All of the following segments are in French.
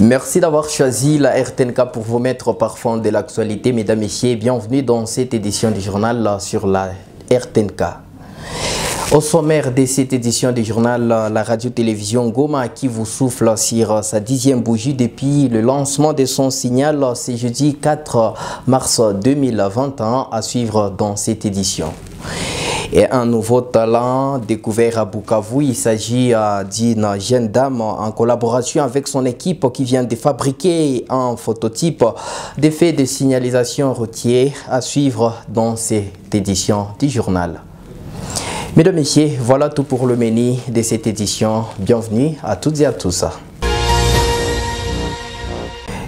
Merci d'avoir choisi la RTNK pour vous mettre au parfum de l'actualité. Mesdames, Messieurs, bienvenue dans cette édition du journal sur la RTNK. Au sommaire de cette édition du journal, la radio-télévision Goma qui vous souffle sur sa 10e bougie depuis le lancement de son signal ce jeudi 4 mars 2021 à suivre dans cette édition. Et un nouveau talent découvert à Bukavu, il s'agit d'une jeune dame en collaboration avec son équipe qui vient de fabriquer un phototype d'effet de signalisation routière à suivre dans cette édition du journal. Mesdames, Messieurs, voilà tout pour le menu de cette édition. Bienvenue à toutes et à tous.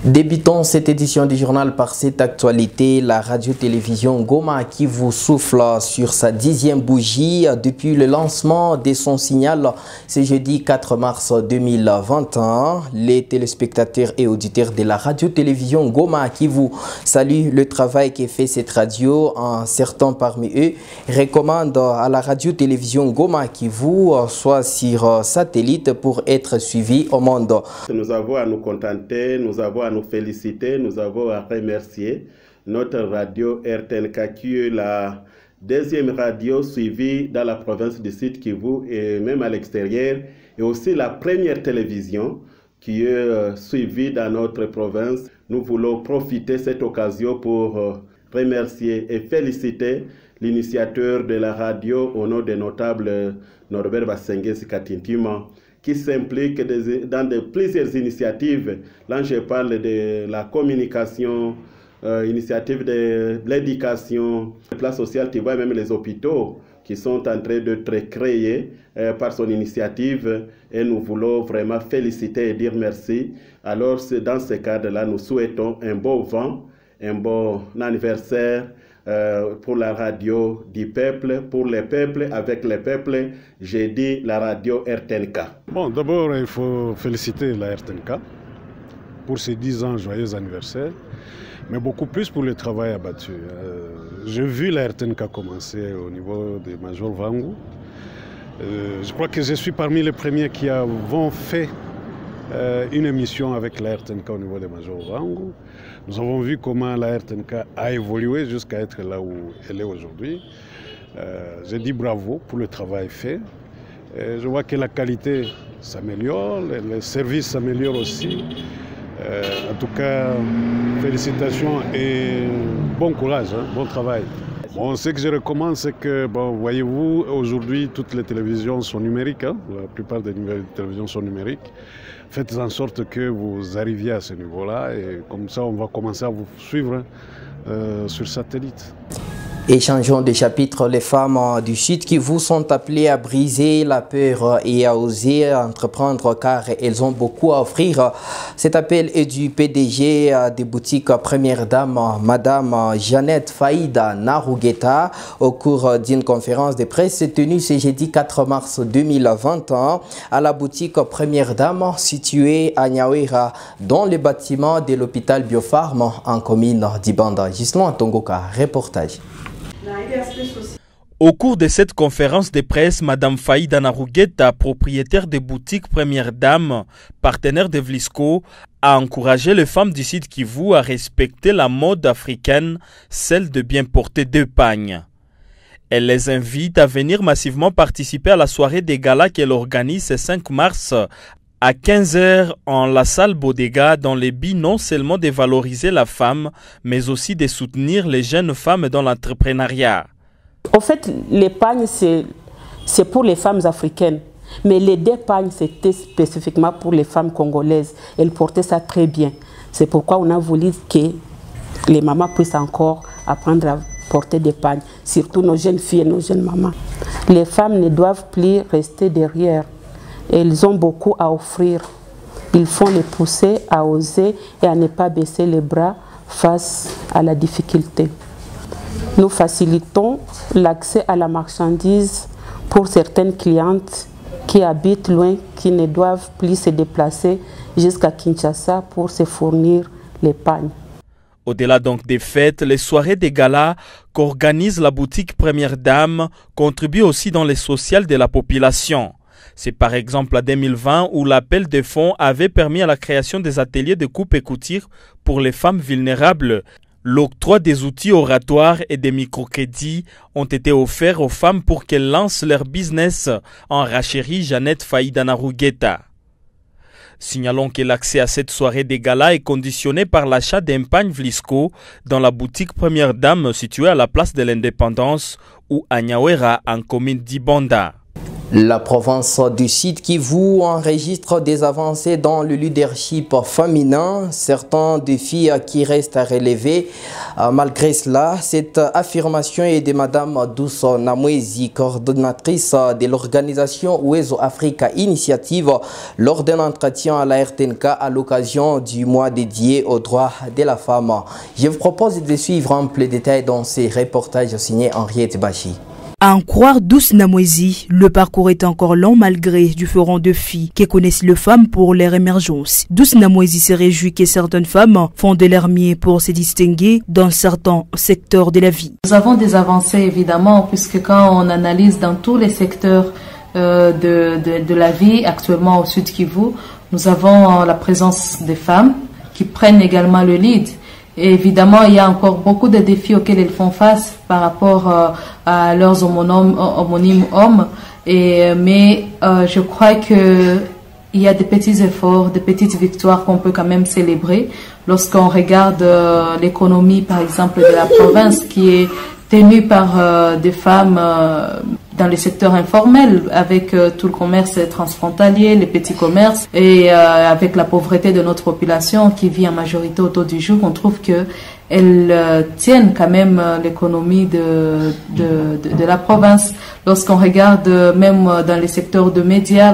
Débutons cette édition du journal par cette actualité, la radio-télévision Goma qui vous souffle sur sa 10e bougie depuis le lancement de son signal ce jeudi 4 mars 2021. Les téléspectateurs et auditeurs de la radio-télévision Goma qui vous saluent le travail qu'est fait cette radio. Certains parmi eux recommandent à la radio-télévision Goma qui vous soit sur satellite pour être suivi au monde. Nous avons à nous contenter, nous avons à nous féliciter, nous avons à remercier notre radio RTNK qui est la deuxième radio suivie dans la province du Sud Kivu et même à l'extérieur, et aussi la première télévision qui est suivie dans notre province. Nous voulons profiter de cette occasion pour remercier et féliciter l'initiateur de la radio au nom des notables Norbert Basengesi Katintima, qui s'implique dans plusieurs initiatives. Là, je parle de la communication, initiative de l'éducation, le plan social, tu vois, même les hôpitaux qui sont en train d'être créés par son initiative. Et nous voulons vraiment féliciter et dire merci. Alors, dans ce cadre-là, nous souhaitons un beau vent, un bon anniversaire pour la radio du peuple, pour les peuples, avec les peuples, j'ai dit la radio RTNK. Bon, d'abord, il faut féliciter la RTNK pour ses 10 ans, joyeux anniversaire, mais beaucoup plus pour le travail abattu. J'ai vu la RTNK commencer au niveau de Major Vangu. Je crois que je suis parmi les premiers qui avons fait une émission avec la RTNK au niveau de Major Vangu. Nous avons vu comment la RTNK a évolué jusqu'à être là où elle est aujourd'hui. Je dis bravo pour le travail fait. Je vois que la qualité s'améliore, le service s'améliore aussi. En tout cas, félicitations et bon courage, hein, bon travail. Bon, ce que je recommande, c'est que, bon, voyez-vous, aujourd'hui, toutes les télévisions sont numériques. Hein, la plupart des télévisions sont numériques. Faites en sorte que vous arriviez à ce niveau-là et comme ça, on va commencer à vous suivre sur satellite. Et changeons de chapitre, les femmes du Sud qui vous sont appelées à briser la peur et à oser entreprendre car elles ont beaucoup à offrir. Cet appel est du PDG des boutiques Première Dame, Madame Jeannette Faïda Narugueta, au cours d'une conférence de presse tenue ce jeudi 4 mars 2021 à la boutique Première Dame située à Nyawera dans le bâtiment de l'hôpital Biopharm en commune d'Ibanda. Gislon Antongoka, reportage. Au cours de cette conférence de presse, Madame Faïda Narugueta, propriétaire des boutiques Première Dame, partenaire de Vlisco, a encouragé les femmes du Sud Kivu à respecter la mode africaine, celle de bien porter deux pagnes. Elle les invite à venir massivement participer à la soirée des galas qu'elle organise ce 5 mars à 15h en la salle Bodega dans le but non seulement de valoriser la femme, mais aussi de soutenir les jeunes femmes dans l'entrepreneuriat. En fait, les pagnes, c'est pour les femmes africaines. Mais les deux pagnes, c'était spécifiquement pour les femmes congolaises. Elles portaient ça très bien. C'est pourquoi on a voulu que les mamans puissent encore apprendre à porter des pagnes. Surtout nos jeunes filles et nos jeunes mamans. Les femmes ne doivent plus rester derrière. Elles ont beaucoup à offrir. Il faut les pousser à oser et à ne pas baisser les bras face à la difficulté. Nous facilitons l'accès à la marchandise pour certaines clientes qui habitent loin, qui ne doivent plus se déplacer jusqu'à Kinshasa pour se fournir les pagnes. Au-delà donc des fêtes, les soirées des galas qu'organise la boutique Première Dame contribuent aussi dans les sociales de la population. C'est par exemple en 2020 où l'appel de fonds avait permis à la création des ateliers de coupe et couture pour les femmes vulnérables. L'octroi des outils oratoires et des microcrédits ont été offerts aux femmes pour qu'elles lancent leur business, en rachérie Jeannette Faïda Narugueta. Signalons que l'accès à cette soirée des galas est conditionné par l'achat d'un pagne Vlisco dans la boutique Première Dame située à la place de l'Indépendance ou à Nyawera en commune d'Ibanda. La province du Sud Kivu enregistre des avancées dans le leadership féminin, certains défis qui restent à relever. Malgré cela, cette affirmation est de Mme Douce Namwezi, coordonnatrice de l'organisation Ouezo Africa Initiative, lors d'un entretien à la RTNK à l'occasion du mois dédié aux droits de la femme. Je vous propose de suivre un peu les détails dans ces reportages signés Henriette Bachi. À en croire Douce Namwezi, le parcours est encore long malgré différents défis que connaissent les femmes pour leur émergence. Douce Namwezi se réjouit que certaines femmes font de leur mieux pour se distinguer dans certains secteurs de la vie. Nous avons des avancées évidemment, puisque quand on analyse dans tous les secteurs de la vie actuellement au Sud Kivu, nous avons la présence des femmes qui prennent également le lead. Et évidemment, il y a encore beaucoup de défis auxquels elles font face par rapport à leurs homonymes hommes. Mais je crois qu'il y a des petits efforts, des petites victoires qu'on peut quand même célébrer. Lorsqu'on regarde l'économie, par exemple, de la province qui est tenue par des femmes dans le secteur informel, avec tout le commerce transfrontalier, les petits commerces, et avec la pauvreté de notre population qui vit en majorité autour du jour, on trouve qu'elles tiennent quand même l'économie de la province. Lorsqu'on regarde même dans les secteurs de médias,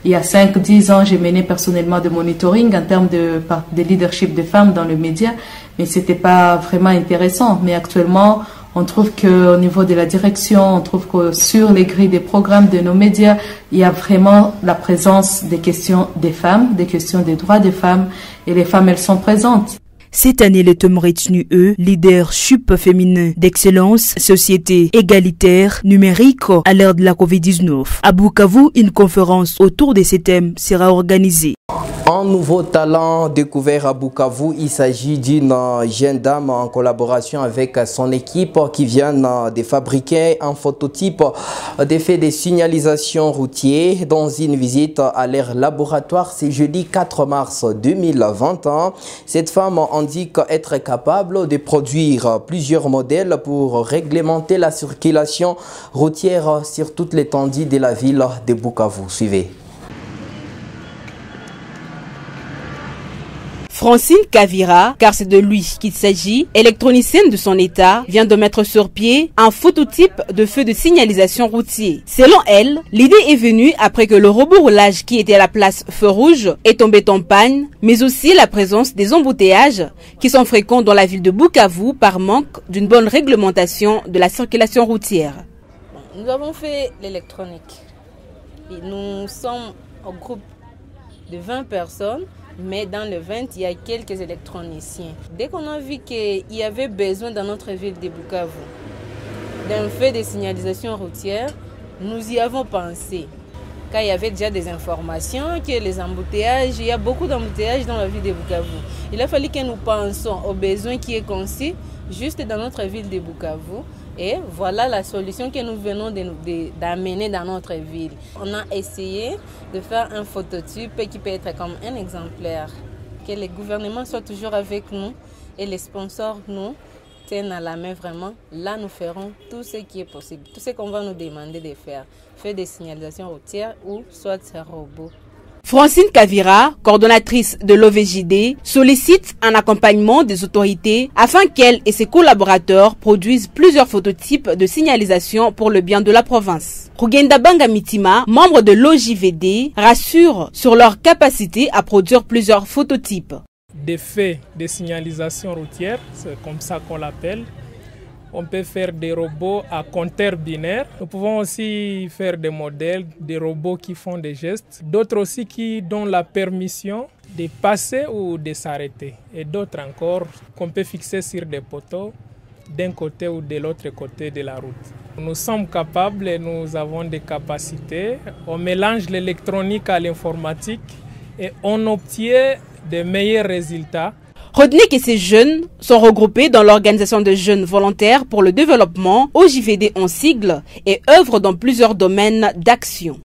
il y a 5-10 ans, j'ai mené personnellement de monitoring en termes de leadership des femmes dans le média, mais c'était pas vraiment intéressant. Mais actuellement, on trouve qu'au niveau de la direction, on trouve que sur les grilles des programmes de nos médias, il y a vraiment la présence des questions des femmes, des questions des droits des femmes, et les femmes, elles sont présentes. Cette année, le thème retenu leadership féminin d'excellence, société égalitaire, numérique à l'ère de la Covid-19. À Bukavu, une conférence autour de ces thèmes sera organisée. Un nouveau talent découvert à Bukavu, il s'agit d'une jeune dame en collaboration avec son équipe qui vient de fabriquer un phototype d'effet de signalisation routier dans une visite à leur laboratoire. C'est jeudi 4 mars 2021. Cette femme indique être capable de produire plusieurs modèles pour réglementer la circulation routière sur toute l'étendue de la ville de Bukavu. Suivez. Francine Kavira, car c'est de lui qu'il s'agit, électronicienne de son état, vient de mettre sur pied un phototype de feu de signalisation routier. Selon elle, l'idée est venue après que le robot roulage qui était à la place feu rouge est tombé en panne, mais aussi la présence des embouteillages qui sont fréquents dans la ville de Bukavu par manque d'une bonne réglementation de la circulation routière. Nous avons fait l'électronique. Nous sommes au groupe de 20 personnes. Mais dans le 20, il y a quelques électroniciens. Dès qu'on a vu qu'il y avait besoin dans notre ville de Bukavu d'un feu de signalisation routière, nous y avons pensé. Car il y avait déjà des informations que les embouteillages, il y a beaucoup d'embouteillages dans la ville de Bukavu. Il a fallu que nous pensions aux besoins qui est conçu juste dans notre ville de Bukavu. Et voilà la solution que nous venons d'amener dans notre ville. On a essayé de faire un phototype qui peut être comme un exemplaire. Que le gouvernement soit toujours avec nous et les sponsors nous tiennent à la main vraiment. Là, nous ferons tout ce qui est possible, tout ce qu'on va nous demander de faire. Faire des signalisations routières ou soit un robot. Francine Kavira, coordonnatrice de l'OVJD, sollicite un accompagnement des autorités afin qu'elle et ses collaborateurs produisent plusieurs phototypes de signalisation pour le bien de la province. Rugenda Banga Mitima, membre de l'OJVD, rassure sur leur capacité à produire plusieurs phototypes. Des faits de signalisation routière, c'est comme ça qu'on l'appelle. On peut faire des robots à compteur binaire. Nous pouvons aussi faire des modèles, des robots qui font des gestes. D'autres aussi qui donnent la permission de passer ou de s'arrêter. Et d'autres encore qu'on peut fixer sur des poteaux d'un côté ou de l'autre côté de la route. Nous sommes capables et nous avons des capacités. On mélange l'électronique à l'informatique et on obtient de meilleurs résultats. Retenez que ces jeunes sont regroupés dans l'Organisation de jeunes volontaires pour le développement, OJVD en sigle, et œuvrent dans plusieurs domaines d'action.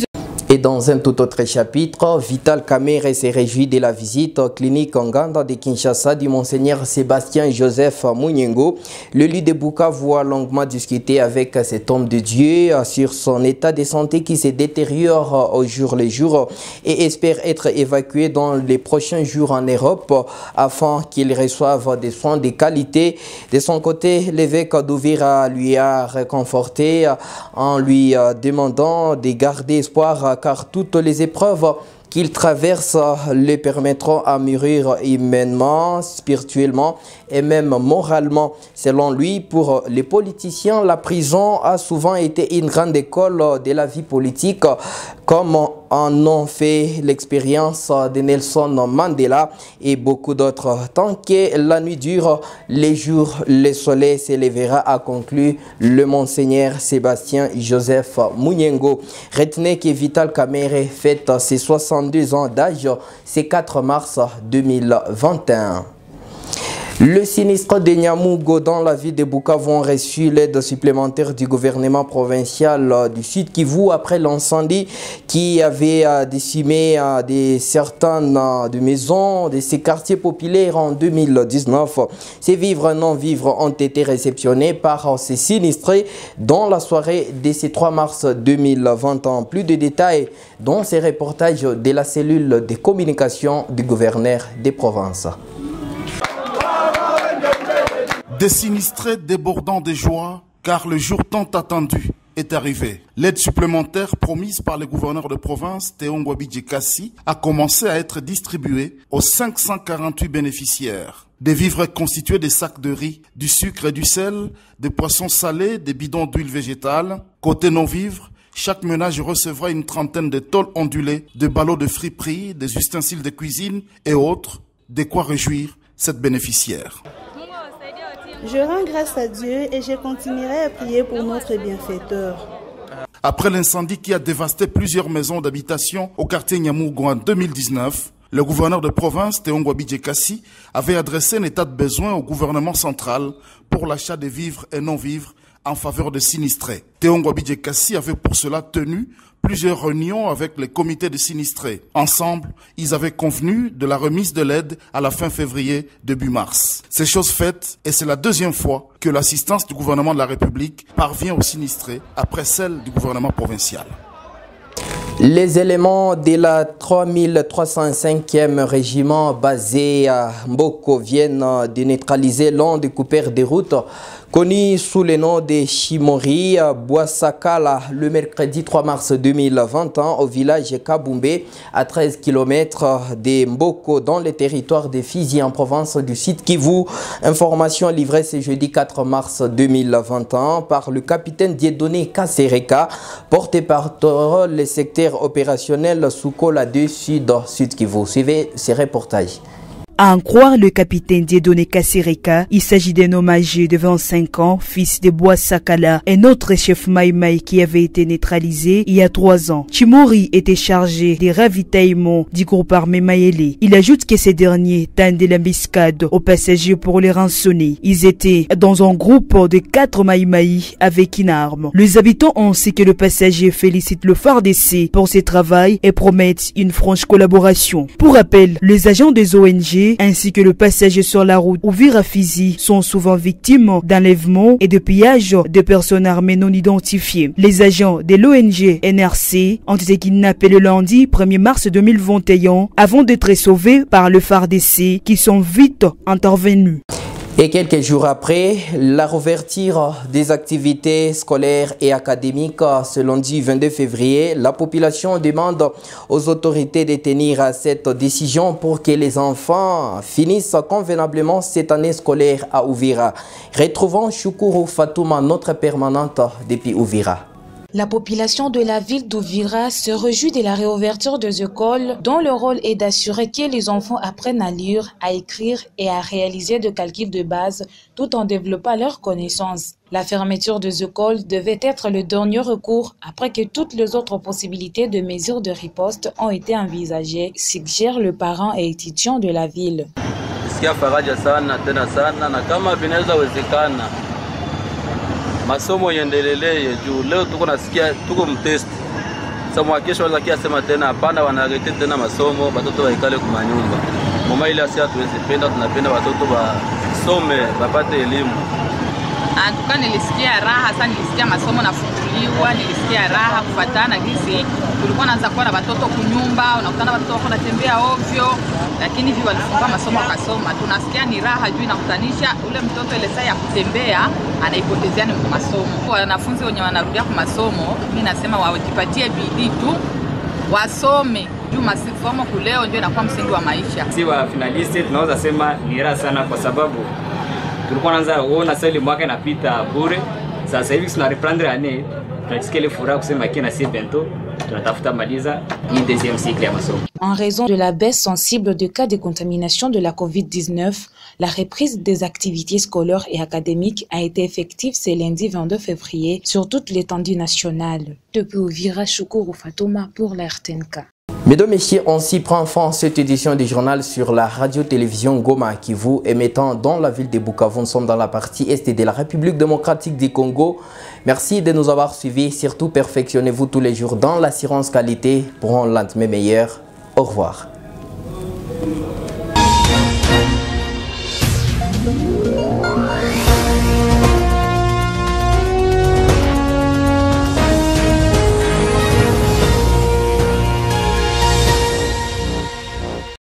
Et dans un tout autre chapitre, Vital Kamerhe s'est réjoui de la visite clinique en Nganda de Kinshasa du Monseigneur Sébastien Joseph Munyengo. Le lieu de Bukavu a longuement discuté avec cet homme de Dieu sur son état de santé qui se détériore au jour le jour et espère être évacué dans les prochains jours en Europe afin qu'il reçoive des soins de qualité. De son côté, l'évêque d'Uvira lui a réconforté en lui demandant de garder espoir car toutes les épreuves qu'il traverse le permettront à mûrir humainement, spirituellement et même moralement. Selon lui, pour les politiciens, la prison a souvent été une grande école de la vie politique, comme en ont fait l'expérience de Nelson Mandela et beaucoup d'autres. Tant que la nuit dure, les jours, le soleil s'élèvera, a conclu le Monseigneur Sébastien Joseph Munyengo. Retenez que Vital Kamerhe fête ses 62 ans d'âge, c'est 4 mars 2021. Le sinistre de Nyamougo dans la ville de Bukavu a reçu l'aide supplémentaire du gouvernement provincial du Sud Kivu après l'incendie qui avait décimé certaines maisons de ces quartiers populaires en 2019. Ces vivres non-vivres ont été réceptionnés par ces sinistrés dans la soirée de ce 3 mars 2021. Plus de détails dans ces reportages de la cellule de communication du gouverneur des provinces. Des sinistrés débordant de joie, car le jour tant attendu est arrivé. L'aide supplémentaire promise par le gouverneur de province, Théo Ngwabidji Kassi, a commencé à être distribuée aux 548 bénéficiaires. Des vivres constitués de sacs de riz, du sucre et du sel, des poissons salés, des bidons d'huile végétale. Côté non-vivres, chaque ménage recevra une trentaine de tôles ondulées, de ballots de friperie, des ustensiles de cuisine et autres, de quoi réjouir cette bénéficiaire. Je rends grâce à Dieu et je continuerai à prier pour notre bienfaiteur. Après l'incendie qui a dévasté plusieurs maisons d'habitation au quartier Nyamougo en 2019, le gouverneur de province, Théo Ngwabidji Kassi, avait adressé un état de besoin au gouvernement central pour l'achat de vivres et non-vivres en faveur des sinistrés. Théo Ngwabidji Kassi avait pour cela tenu plusieurs réunions avec les comités de sinistrés. Ensemble, ils avaient convenu de la remise de l'aide à la fin février, début mars. C'est chose faite et c'est la deuxième fois que l'assistance du gouvernement de la République parvient aux sinistrés après celle du gouvernement provincial. Les éléments de la 3305e régiment basé à Mboko viennent de neutraliser l'un des coupeurs de route connu sous le nom de Chimori Boissakala le mercredi 3 mars 2021 au village Kabumbe à 13 km de Mboko dans le territoire de Fizi en province du Sud Kivu. Information livrée ce jeudi 4 mars 2021 par le capitaine Dieudonné Kasereka, porte-parole le secteur opérationnel Soukola 2 Sud Kivu. Suivez ces reportages. À en croire le capitaine Dieudonné Kasereka, il s'agit d'un homme âgé de 25 ans, fils de Boissakala, un autre chef Maïmaï qui avait été neutralisé il y a 3 ans. Chimori était chargé des ravitaillements du groupe armé Maïélé. Il ajoute que ces derniers tendaient l'embuscade aux passagers pour les rançonner. Ils étaient dans un groupe de 4 Maïmaï avec une arme. Les habitants ont sait que le passager félicite le FARDC pour ses travaux et promettent une franche collaboration. Pour rappel, les agents des ONG ainsi que le passager sur la route Uvira Fizi sont souvent victimes d'enlèvements et de pillages de personnes armées non identifiées. Les agents de l'ONG NRC ont été kidnappés le lundi 1er mars 2021 avant d'être sauvés par le FARDC qui sont vite intervenus. Et quelques jours après, la réouverture des activités scolaires et académiques ce lundi 22 février, la population demande aux autorités de tenir à cette décision pour que les enfants finissent convenablement cette année scolaire à Uvira. Retrouvons Shukuru Fatouma, notre permanente depuis Uvira. La population de la ville d'Ouvira se réjouit de la réouverture des écoles dont le rôle est d'assurer que les enfants apprennent à lire, à écrire et à réaliser des calculs de base tout en développant leurs connaissances. La fermeture des écoles devait être le dernier recours après que toutes les autres possibilités de mesures de riposte ont été envisagées, suggère le parent et étudiant de la ville. Masomo yendelele juu leo tuko nasikia tuko mtest. Sasa mwakesho wala kia sema tena hapana wanarete tena masomo watoto waikale kwa nyumba. Mama ile asia tuweze penda tunapenda watoto wasome wapate elimu. Antuka nilisikia raha sana, nilisikia masomo nafunguliwa, nilisikia raha kufatana gisi tulikuwa naanza kuwa na watoto kunyumba, unakutana watoto wako wanatembea ovyo, lakini hivi walifungua masomo wakasoma. Tunasikia ni raha juu inakutanisha ule mtoto ile saa ya kutembea anaipotezea ni masomo. Wanafunzi wenye wanarudia kwa masomo, mimi nasema wajipatie bidii tu wasome juu masomo kuleo ndio inakuwa msingi wa maisha. Si wa finaliste tunaweza sema ni raha sana kwa sababu tulikuwa naanza kuona sasa ile mwaka inapita bure. Sasa hivi tuna reprendre année, tunasikia ile furaha kusema kina si bientôt tunatafuta maliza hii deuxième cycle ya masomo. En raison de la baisse sensible de cas de contamination de la COVID-19, la reprise des activités scolaires et académiques a été effective ce lundi 22 février sur toute l'étendue nationale. Depuis Ouvira, Shukuru Fatouma pour la RTNK. Mesdames, Messieurs, on s'y prend fin cette édition du journal sur la radio-télévision Goma Kivu émettant dans la ville de Bukavu. Nous sommes dans la partie est de la République démocratique du Congo. Merci de nous avoir suivis. Surtout, perfectionnez-vous tous les jours dans l'assurance qualité pour un lendemain meilleur. Au revoir.